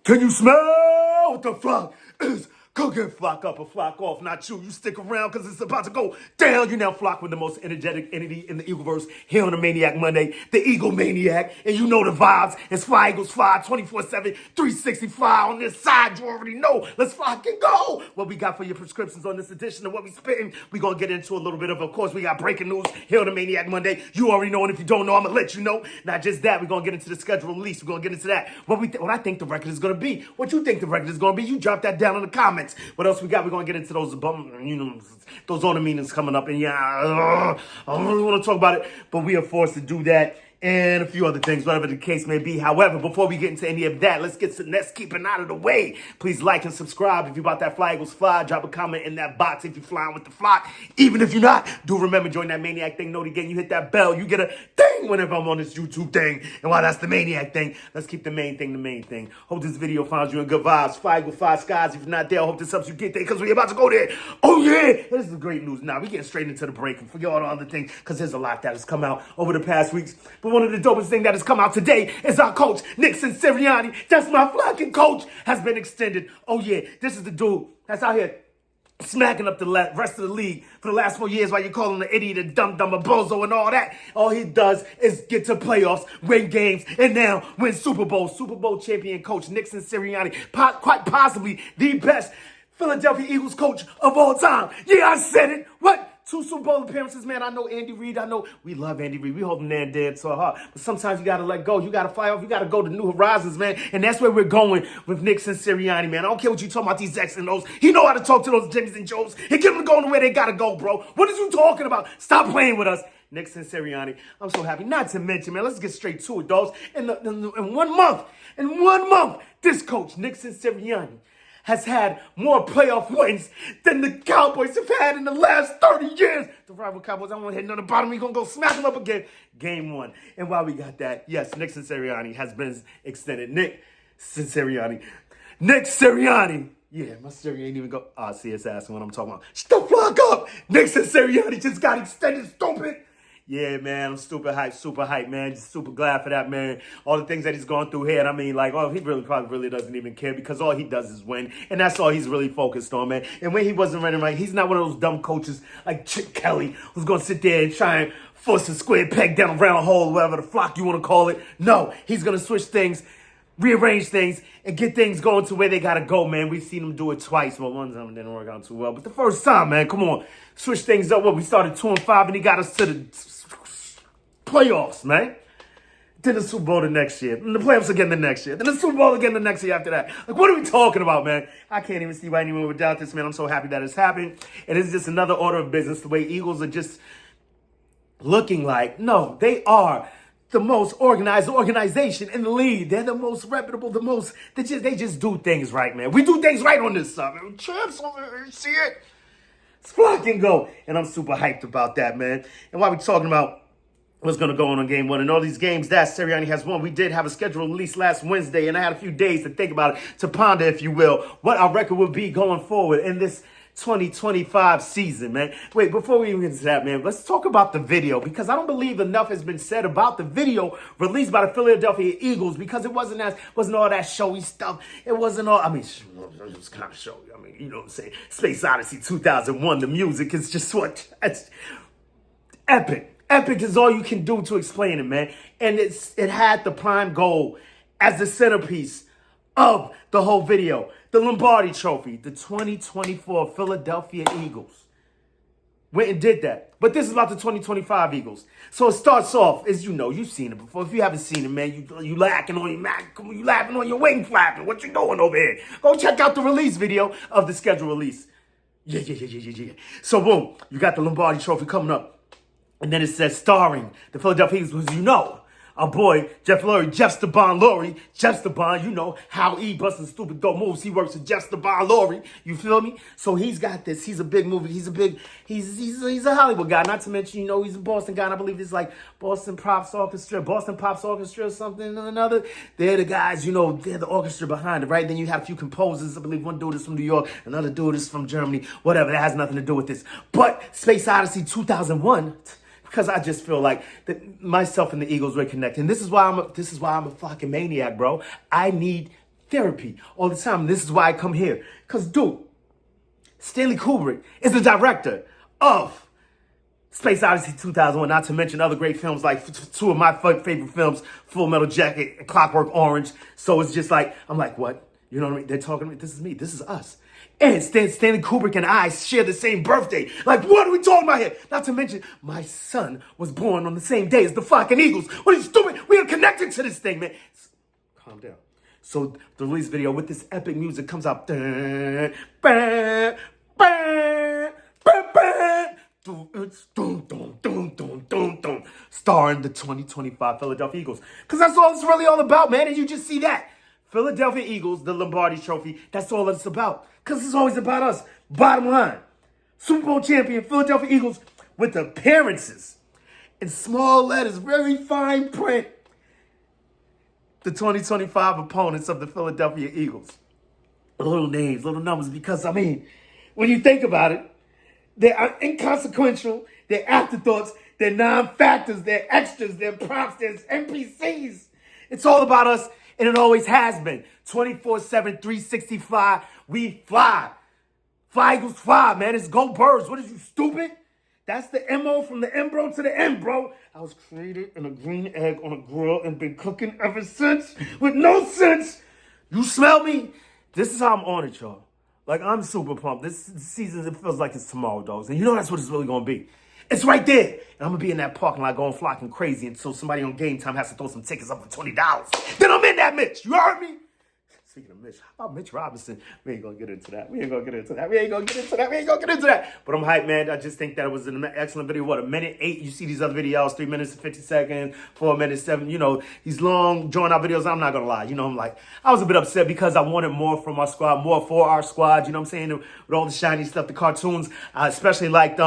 Can you smell what the flock is cooking? Flock up or flock off. Not you. You stick around because it's about to go down. You now flock with the most energetic entity in the Eagleverse here on the Maniac Monday, the Eagle Maniac. And you know the vibes. It's Fly Eagles Fly 24/7, 365 on this side. You already know. Let's flock and go. What we got for your prescriptions on this edition of what we spitting? We going to get into a little bit of course, we got breaking news here on the Maniac Monday. You already know. And if you don't know, I'm going to let you know. Not just that. We're going to get into the schedule release. We're going to get into that. What I think the record is going to be. What you think the record is going to be. You drop that down in the comments. What else we got? We're going to get into those those on the meanings coming up. And yeah, I don't really want to talk about it, but we are forced to do that. And a few other things, whatever the case may be. However, before we get into any of that, let's get to Nest Keeping out of the way. Please like and subscribe. If you about that Fly Eagles Fly, drop a comment in that box if you're flying with the flock. Even if you're not, do remember, join that Maniac thing. Note again, you hit that bell, you get a ding whenever I'm on this YouTube thing. And while that's the Maniac thing, let's keep the main thing the main thing. Hope this video finds you in good vibes. Fly Eagle Fly Skies. If you're not there, I hope this helps you get there because we're about to go there. Oh yeah, this is great news. Now, we getting straight into the break and forget all the other things because there's a lot that has come out over the past weeks. But one of the dopest things that has come out today is our coach, Nick Sirianni. That's my flocking coach, has been extended. Oh yeah, this is the dude that's out here smacking up the rest of the league for the last 4 years while you're calling the idiot a dumb a bozo and all that. All he does is get to playoffs, win games, and now win Super Bowl. Super Bowl champion coach Nick Sirianni, quite possibly the best Philadelphia Eagles coach of all time. Yeah, I said it. What? 2 Super Bowl appearances, man. I know Andy Reid. I know we love Andy Reid. We hold him there and dead to our heart. But sometimes you got to let go. You got to fly off. You got to go to new horizons, man. And that's where we're going with Nick Sirianni, man. I don't care what you talking about, these X and O's. He know how to talk to those Jimmys and Joes and get them going the way they got to go, bro. What is you talking about? Stop playing with us. Nick Sirianni. I'm so happy. Not to mention, man, let's get straight to it, dogs. In 1 month, this coach, Nick Sirianni, has had more playoff wins than the Cowboys have had in the last 30 years. The rival Cowboys, I don't want to hit none of the bottom. We're going to go smack them up again. Game 1. And while we got that, yes, Nick Sirianni has been extended. Nick Sirianni. Yeah, my Siri ain't even go. See, it's asking what I'm talking about. Shut the fuck up. Nick Sirianni just got extended, stupid. Yeah, man, I'm super hype, man. Just super glad for that, man. All the things that he's gone through here. And I mean, like, he probably doesn't even care because all he does is win. And that's all he's really focused on, man. And when he wasn't running right, he's not one of those dumb coaches like Chip Kelly who's going to sit there and try and force a square peg down a round hole, whatever the flock you want to call it. No, he's going to switch things, rearrange things, and get things going to where they got to go, man. We've seen him do it twice. Well, one time it didn't work out too well. But the first time, man, come on. Switch things up. We started 2-5, and he got us to the playoffs, man. Then the Super Bowl the next year. And the playoffs again the next year. Then the Super Bowl again the next year after that. Like, what are we talking about, man? I can't even see why anyone would doubt this, man. I'm so happy that it's happening. And it's just another order of business. The way Eagles are just looking like, no, they are the most organized organization in the league. They're the most reputable, they just do things right, man. We do things right on this side, man. Champs over here, you see it? It's flock and go. And I'm super hyped about that, man. And while we're talking about what's going to go on game 1 and all these games that Sirianni has won, we did have a schedule release last Wednesday, and I had a few days to think about it, to ponder, if you will, what our record would be going forward in this 2025 season, man. Wait, before we even get into that, man, let's talk about the video, because I don't believe enough has been said about the video released by the Philadelphia Eagles, because it wasn't all that showy stuff. It wasn't all, I mean, it was kind of showy. I mean, you know what I'm saying? Space Odyssey 2001, the music is just it's epic. Epic is all you can do to explain it, man. And it had the prime goal as the centerpiece of the whole video. The Lombardi Trophy, the 2024 Philadelphia Eagles went and did that. But this is about the 2025 Eagles. So it starts off, as you know, you've seen it before. If you haven't seen it, man, you laughing on your Mac, you laughing on your wing flapping. What you doing over here? Go check out the release video of the schedule release. Yeah. So boom, you got the Lombardi Trophy coming up. And then it says starring the Philadelphia Eagles, you know, our boy, Jeff Steban, Jeff Steban, you know, how he busting stupid dope moves. He works with Jeff Steban, you feel me? So he's got this. He's a big movie. He's a Hollywood guy. Not to mention, you know, he's a Boston guy. And I believe it's like Boston Pops Orchestra or something and another. They're the guys, you know, they're the orchestra behind it, right? Then you have a few composers. I believe one dude is from New York, another dude is from Germany, whatever. That has nothing to do with this. But Space Odyssey 2001... because I just feel like that myself and the Eagles were connected. And this is why I'm a fucking maniac, bro. I need therapy all the time. This is why I come here. Because, dude, Stanley Kubrick is the director of Space Odyssey 2001, not to mention other great films like two of my favorite films, Full Metal Jacket and Clockwork Orange. So it's just like, I'm like, what? You know what I mean? They're talking to me. This is me. This is us. And Stanley Kubrick and I share the same birthday. Like, what are we talking about here? Not to mention, my son was born on the same day as the fucking Eagles. What are you stupid? We are connected to this thing, man. Calm down. So the release video with this epic music comes out. Dun, bah, bah, bah, bah. Starring the 2025 Philadelphia Eagles. Because that's all it's really all about, man. And you just see that. Philadelphia Eagles, the Lombardi Trophy, that's all it's about. Because it's always about us. Bottom line, Super Bowl champion, Philadelphia Eagles, with appearances in small letters, very fine print. The 2025 opponents of the Philadelphia Eagles. Little names, little numbers, because, I mean, when you think about it, they are inconsequential, they're afterthoughts, they're non-factors, they're extras, they're props, they're NPCs. It's all about us, and it always has been. 24/7, 365, we fly. Fly Eagles fly, man. It's go birds. What is you, stupid? That's the MO from the M, bro, to the M, bro. I was created in a green egg on a grill and been cooking ever since with no sense. You smell me? This is how I'm on it, y'all. Like, I'm super pumped. This season, it feels like it's tomorrow, dogs. And you know that's what it's really going to be. It's right there. And I'm going to be in that parking lot going flocking crazy until somebody on Game Time has to throw some tickets up for $20. Then I'm in that Mitch. You heard me? Speaking of Mitch, how about Mitch Robinson? We ain't going to get into that. We ain't going to get into that. But I'm hyped, man. I just think that it was an excellent video. What, 1:08? You see these other videos, 3 minutes and 50 seconds, 4 minutes, 7. You know, these long, drawn-out videos. I'm not going to lie. You know, I was a bit upset because I wanted more from our squad, more for our squad. You know what I'm saying? With all the shiny stuff, the cartoons. I especially liked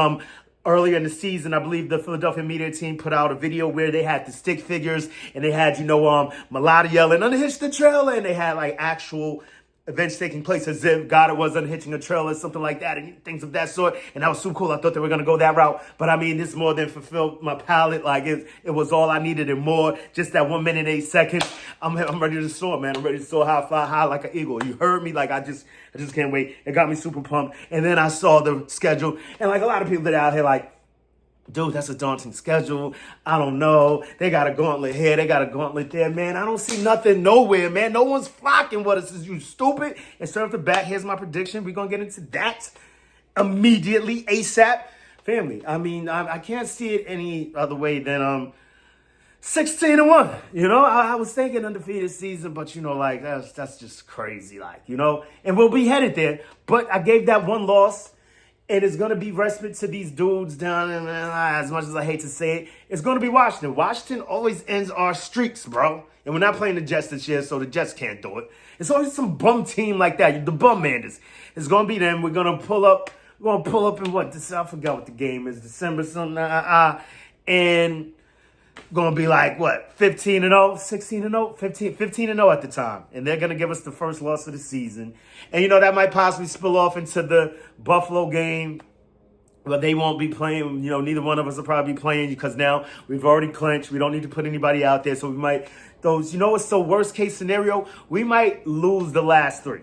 earlier in the season, I believe the Philadelphia media team put out a video where they had the stick figures and they had, Mulata yelling, unhitch the trailer, and they had like actual events taking place as if God was unhitching a trailer, something like that, and things of that sort. And that was super cool. I thought they were going to go that route. But I mean, this more than fulfilled my palate. Like, it was all I needed and more. Just that 1 minute, 8 seconds. I'm ready to soar, man. I'm ready to soar high, fly high like an eagle. You heard me? Like, I just can't wait. It got me super pumped. And then I saw the schedule. And like a lot of people that are out here like, dude, that's a daunting schedule. I don't know. They got a gauntlet here. They got a gauntlet there, man. I don't see nothing nowhere, man. No one's flocking with us. Is you stupid? And straight off the bat, here's my prediction. We're going to get into that immediately, ASAP. Family, I mean, I can't see it any other way than 16-1. You know, I was thinking undefeated season, but, like, that's just crazy, like, And we'll be headed there. But I gave that one loss. And it's going to be respite to these dudes down in, as much as I hate to say it, it's going to be Washington. Washington always ends our streaks, bro. And we're not playing the Jets this year, so the Jets can't do it. It's always some bum team like that. The bum Manders. It's going to be them. We're going to pull up. We're going to pull up in what? I forgot what the game is. December something. And going to be like, what? 15-0, 16-0, 15-0 at the time. And they're going to give us the first loss of the season. And, that might possibly spill off into the Buffalo game. But they won't be playing. Neither one of us will probably be playing because now we've already clinched. We don't need to put anybody out there. So we might, what's the worst case scenario? We might lose the last 3.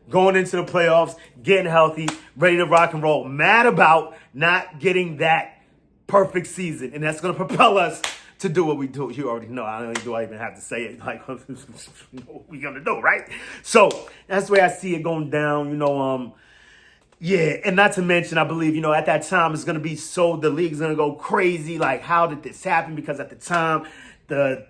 Going into the playoffs, getting healthy, ready to rock and roll. Mad about not getting that perfect season. And that's going to propel us to do what we do. You already know. Do I even have to say it? Like, what we going to do, right? So that's the way I see it going down, Yeah, and not to mention, I believe, at that time, it's going to be the league's going to go crazy. Like, how did this happen? Because at the time, the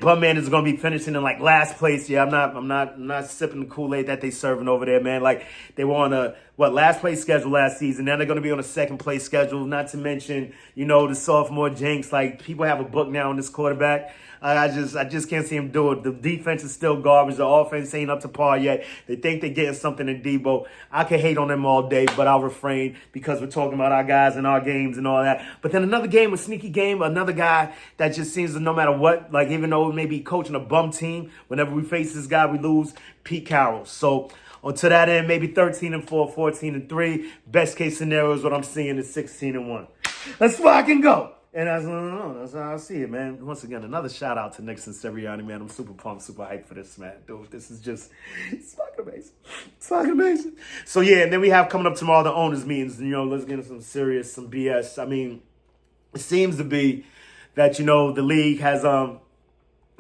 bum man is going to be finishing in like last place. Yeah, I'm not sipping the Kool-Aid that they serving over there, man. Like, they were on a last place schedule last season. Now they're going to be on a second place schedule. Not to mention, the sophomore jinx. Like, people have a book now on this quarterback. I just can't see him do it. The defense is still garbage. The offense ain't up to par yet. They think they're getting something in Debo. I can hate on them all day, but I'll refrain because we're talking about our guys and our games and all that. But then another game, a sneaky game, another guy that just seems to, no matter what, like even though we may be coaching a bum team, whenever we face this guy, we lose. Pete Carroll. So on to that end, maybe 13-4, 14-3. Best case scenario is what I'm seeing is 16-1. Let's fucking go. And that's how I see it, man. Once again, another shout out to Nick and Sirianni, man. I'm super pumped, super hyped for this, man. Dude, this is just, it's fucking amazing. It's fucking amazing. So, yeah, and then we have coming up tomorrow the owners' meetings. You know, let's get into some serious, some BS. I mean, it seems to be that, you know, the league has, you're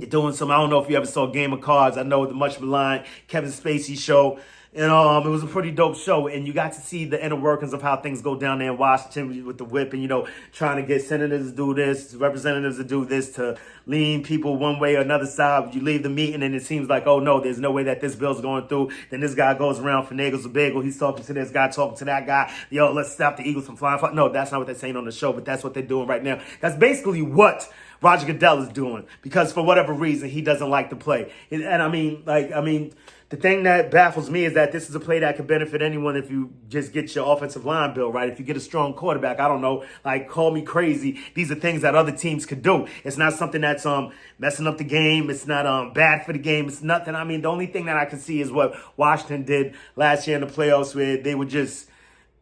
doing some, I don't know if you ever saw Game of Cards. I know the much maligned Kevin Spacey show. And it was a pretty dope show. And you got to see the inner workings of how things go down there in Washington with the whip and, you know, trying to get senators to do this, representatives to do this, to lean people one way or another side. You leave the meeting and it seems like, oh, no, there's no way that this bill's going through. Then this guy goes around finagles a bagel. He's talking to this guy, talking to that guy. Yo, let's stop the Eagles from flying. No, that's not what they're saying on the show, but that's what they're doing right now. That's basically what Roger Goodell is doing, because for whatever reason, he doesn't like to play. And I mean, the thing that baffles me is that this is a play that could benefit anyone if you just get your offensive line built right. If you get a strong quarterback, I don't know, like, call me crazy. These are things that other teams could do. It's not something that's messing up the game. It's not bad for the game. It's nothing. I mean, the only thing that I can see is what Washington did last year in the playoffs, where they were just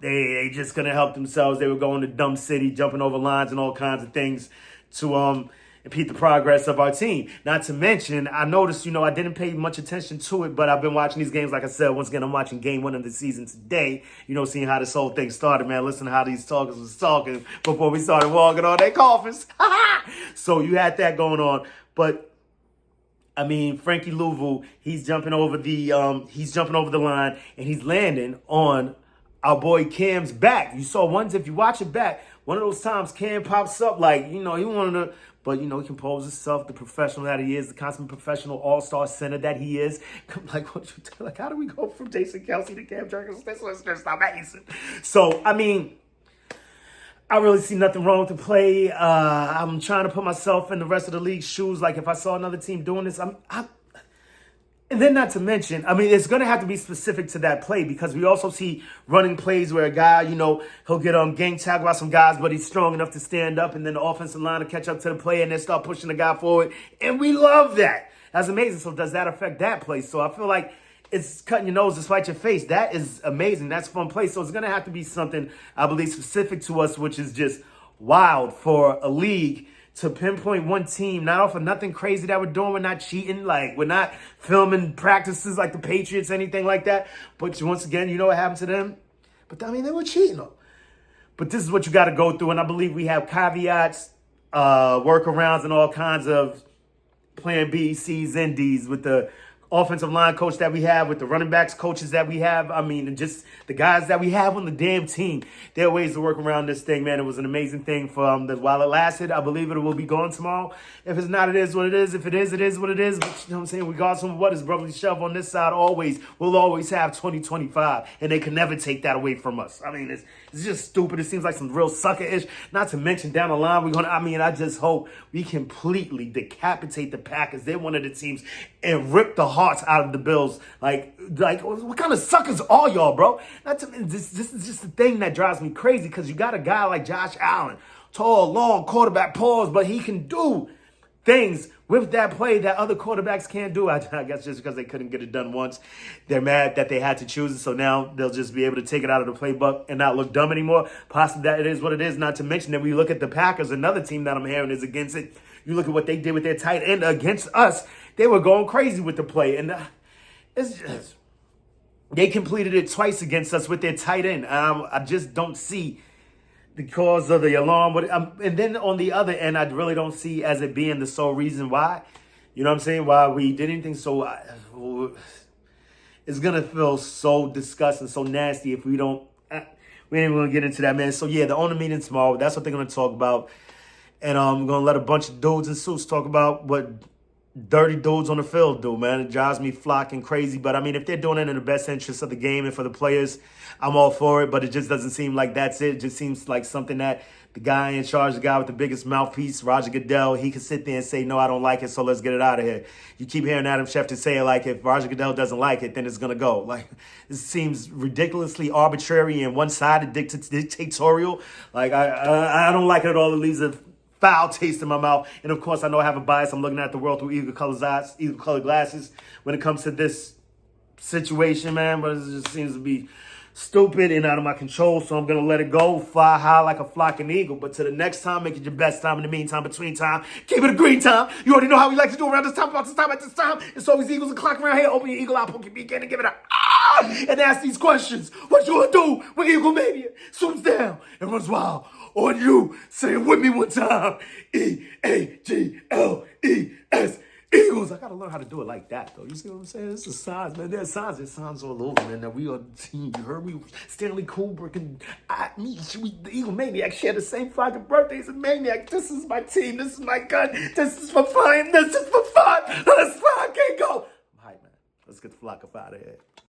they just couldn't help themselves. They were going to dumb city, jumping over lines and all kinds of things to impede the progress of our team. Not to mention, I noticed, you know, I didn't pay much attention to it, but I've been watching these games. Like I said, once again, I'm watching game 1 of the season today, you know, seeing how this whole thing started, man. Listen to how these talkers was talking before we started walking on their coffins. So you had that going on. But I mean, Frankie Louisville, he's jumping over the line and he's landing on our boy Cam's back. You saw once, if you watch it back, one of those times Cam pops up like, you know, he wanted to, but, you know, he composed himself, the professional that he is, the consummate professional all-star center that he is. Like, what you tell? Like, how do we go from Jason Kelsey to Cam Jerkins? This was just amazing. So, I mean, I really see nothing wrong with the play. I'm trying to put myself in the rest of the league's shoes. Like, if I saw another team doing this, and then not to mention, I mean, it's going to have to be specific to that play, because we also see running plays where a guy, you know, he'll get gang tackled by some guys, but he's strong enough to stand up, and then the offensive line will catch up to the play and then start pushing the guy forward. And we love that. That's amazing. So does that affect that play? So I feel like it's cutting your nose to spite your face. That is amazing. That's a fun play. So it's going to have to be something, I believe, specific to us, which is just wild for a league to pinpoint one team, not off of nothing crazy that we're doing. We're not cheating. Like, we're not filming practices like the Patriots, anything like that. But once again, you know what happened to them? But, I mean, they were cheating, though. But this is what you got to go through. And I believe we have caveats, workarounds, and all kinds of plan B, C's, and D's with the offensive line coach that we have, with the running backs coaches that we have. I mean, just the guys that we have on the damn team. There are ways to work around this thing, man. It was an amazing thing for while it lasted. I believe it will be gone tomorrow. If it's not, it is what it is. If it is, it is what it is. But you know what I'm saying? Regardless of what is brotherly shove on this side, we'll always have 2025, and they can never take that away from us. I mean, it's just stupid. It seems like some real sucker-ish. Not to mention down the line, I just hope we completely decapitate the Packers. They're one of the teams, and rip the hearts out of the Bills. Like, what kind of suckers are y'all, bro? This is just the thing that drives me crazy, because you got a guy like Josh Allen, tall, long quarterback, pause, but he can do things with that play that other quarterbacks can't do. I guess just because they couldn't get it done once, they're mad that they had to choose it. So now they'll just be able to take it out of the playbook and not look dumb anymore. Possibly that it is what it is. Not to mention that we look at the Packers, another team that I'm hearing is against it. You look at what they did with their tight end against us. They were going crazy with the play. And it's just, they completed it twice against us with their tight end. I just don't see the cause of the alarm. And then on the other end, I really don't see as it being the sole reason why. You know what I'm saying? Why we did anything. So it's going to feel so disgusting, so nasty if we don't. We ain't going to get into that, man. So, yeah, the owner meeting tomorrow. That's what they're going to talk about. And I'm going to let a bunch of dudes in suits talk about what dirty dudes on the field do, man. It drives me flocking crazy. But, I mean, if they're doing it in the best interest of the game and for the players, I'm all for it. But it just doesn't seem like that's it. It just seems like something that the guy in charge, the guy with the biggest mouthpiece, Roger Goodell, he can sit there and say, no, I don't like it, so let's get it out of here. You keep hearing Adam Schefter say, like, if Roger Goodell doesn't like it, then it's going to go. Like, it seems ridiculously arbitrary and one-sided, dictatorial. Like, I don't like it at all. It leaves a foul taste in my mouth. And, of course, I know I have a bias. I'm looking at the world through eagle-colored glasses when it comes to this situation, man. But it just seems to be stupid and out of my control, so I'm gonna let it go, fly high like a flocking eagle. But to the next time, make it your best time. In the meantime, between time, keep it a green time. You already know how we like to do around this time, about this time, at this time. It's always eagles and clock around here. Open your eagle eye, poke your beak in, and give it a and ask these questions. What you gonna do when Eagle Mania swoops down and runs wild on you? Say it with me one time. Eagles. Eagles. I gotta learn how to do it like that, though. You see what I'm saying? It's the signs, man. There's signs all over, man. That we are the team. You heard me? Stanley Kubrick and the Eagle Maniac share the same fucking birthdays as Maniac. This is my team. This is my gun. This is for fun. This is for fun. Let's fly. I can't go. I'm hyped, man. Let's get the flock up out of here.